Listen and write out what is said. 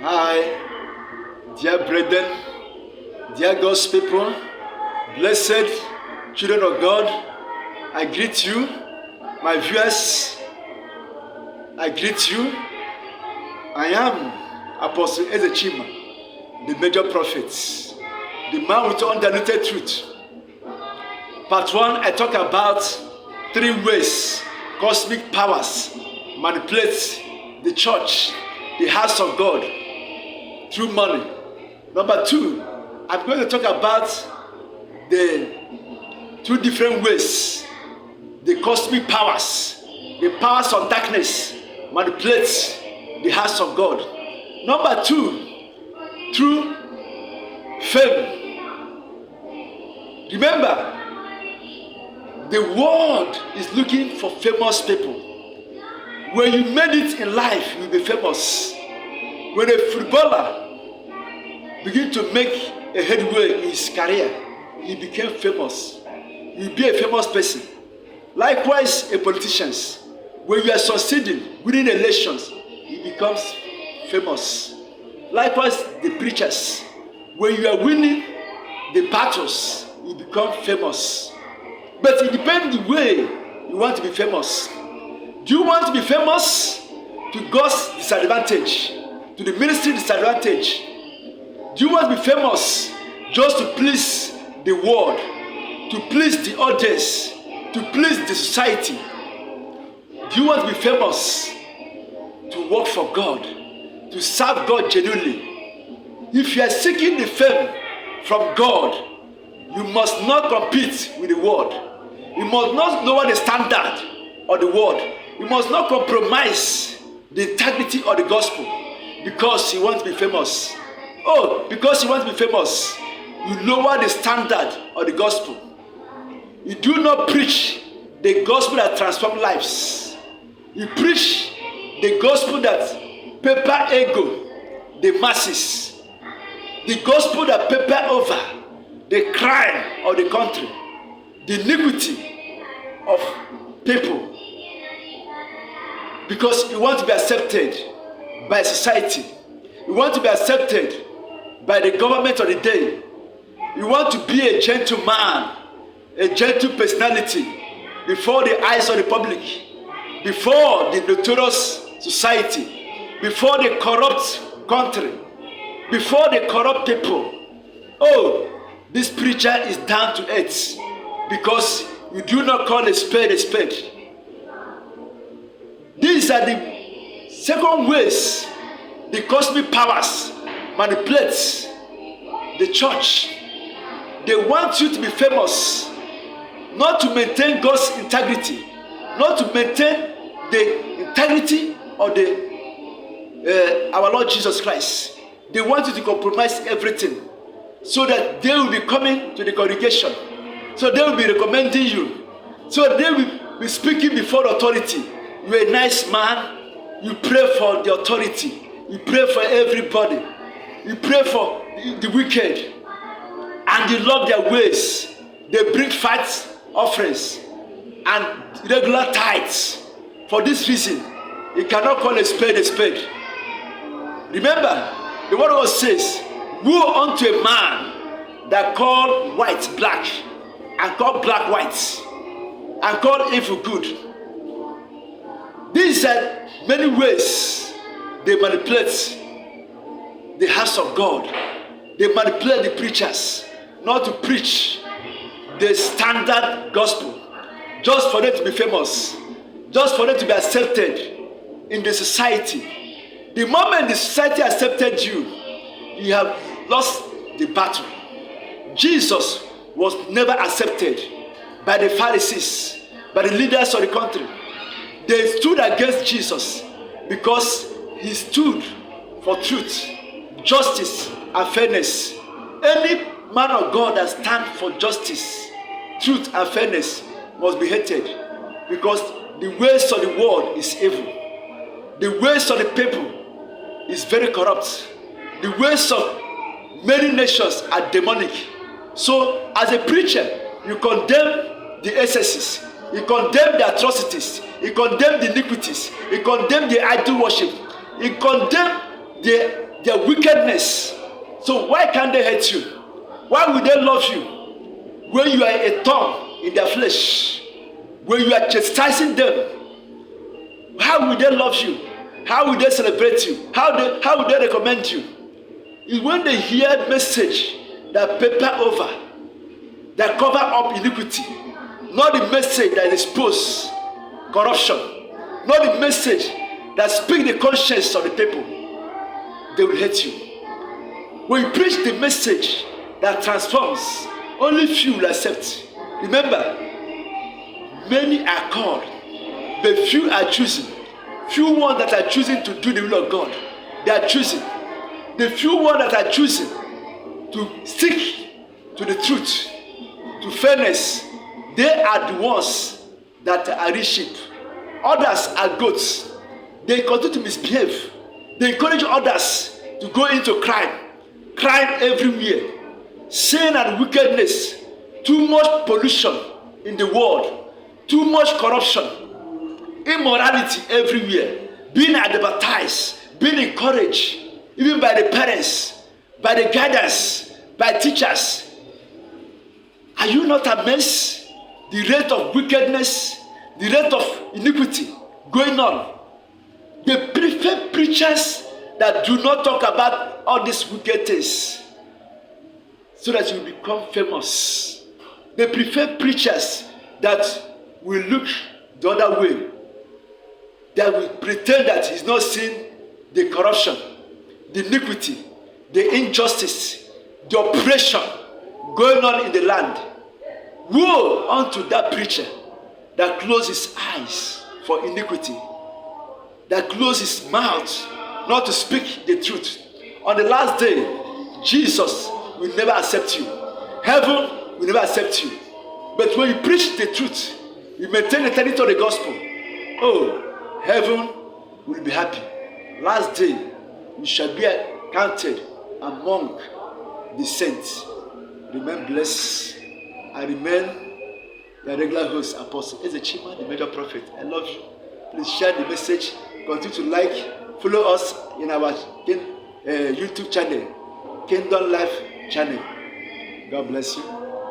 Hi, dear brethren, dear God's people, blessed children of God, I greet you. My viewers, I greet you. I am Apostle Ezechima, the major prophet, the man with undiluted truth. Part 1, I talk about 3 ways cosmic powers manipulate the church, the house of God, through money. Number 2, I'm going to talk about the 2 different ways the cosmic powers, the powers of darkness, manipulate the house of God. Number 2, through fame. Remember, the world is looking for famous people. When you made it in life, you'll be famous. When a footballer begin to make a headway in his career, he became famous. You'll be a famous person. Likewise, a politician, when you are succeeding winning elections, he becomes famous. Likewise, the preachers, when you are winning the battles, you become famous. But it depends the way you want to be famous. Do you want to be famous to God's disadvantage, to the ministry disadvantage? Do you want to be famous just to please the world, to please the audience, to please the society? Do you want to be famous to work for God, to serve God genuinely? If you are seeking the fame from God, you must not compete with the world. You must not lower the standard of the world. You must not compromise the integrity of the gospel because you want to be famous. Oh, because you want to be famous, you lower the standard of the gospel. You do not preach the gospel that transforms lives. You preach the gospel that paper ego the masses. The gospel that paper over the crime of the country, the iniquity of people. Because you want to be accepted by society. You want to be accepted by the government of the day. You want to be a gentleman, a gentle personality before the eyes of the public, before the notorious society, before the corrupt country, before the corrupt people. Oh, this preacher is down to earth because you do not call a spade a spade. These are the second ways the cosmic powers manipulate the church. They want you to be famous, not to maintain God's integrity, not to maintain the integrity of our Lord Jesus Christ. They want you to compromise everything so that they will be coming to the congregation, so they will be recommending you, so they will be speaking before authority. You're a nice man. You pray for the authority. You pray for everybody. You pray for the wicked. And you love their ways. They bring fat offerings and regular tithes. For this reason, you cannot call a spade a spade. Remember, the word of God says, woe unto a man that call white black, and call black white, and call evil good. These are many ways they manipulate the house of God. They manipulate the preachers not to preach the standard gospel, just for them to be famous, just for them to be accepted in the society. The moment the society accepted you, you have lost the battle. Jesus was never accepted by the Pharisees, by the leaders of the country. They stood against Jesus because he stood for truth, justice, and fairness. Any man of God that stands for justice, truth, and fairness must be hated because the ways of the world is evil. The ways of the people is very corrupt. The ways of many nations are demonic. So, as a preacher, you condemn the excesses, you condemn the atrocities, you condemn the iniquities, you condemn the idol worship, you condemn the their wickedness. So why can't they hate you? Why would they love you when you are a thorn in their flesh? When you are chastising them, how will they love you? How will they celebrate you? How will they recommend you? It's when they hear message that paper over, that cover up iniquity, not the message that expose corruption, not the message that speak the conscience of the people. They will hate you. When you preach the message that transforms, only few will accept. Remember, many are called, but few are chosen. Few ones that are choosing to do the will of God, they are choosing. The few ones that are choosing to stick to the truth, to fairness, they are the ones that are rich sheep. Others are goats. They continue to misbehave. They encourage others to go into crime everywhere, sin and wickedness, too much pollution in the world, too much corruption, immorality everywhere, being advertised, being encouraged, even by the parents, by the guidance, by teachers. Are you not amazed? The rate of wickedness, the rate of iniquity going on. They prefer preachers that do not talk about all these wicked things so that you become famous. They prefer preachers that will look the other way, that will pretend that he's not seeing the corruption, the iniquity, the injustice, the oppression going on in the land. Woe unto that preacher that closes his eyes for iniquity, that closes his mouth not to speak the truth. On the last day, Jesus will never accept you. Heaven will never accept you. But when you preach the truth, you maintain the tenets of the gospel, oh, heaven will be happy. Last day, you shall be counted among the saints. Remain blessed. I remain the regular host, Apostle Ezechima, the major prophet. I love you. Please share the message. Continue to like, follow us in our YouTube channel, Kingdom Life channel. God bless you.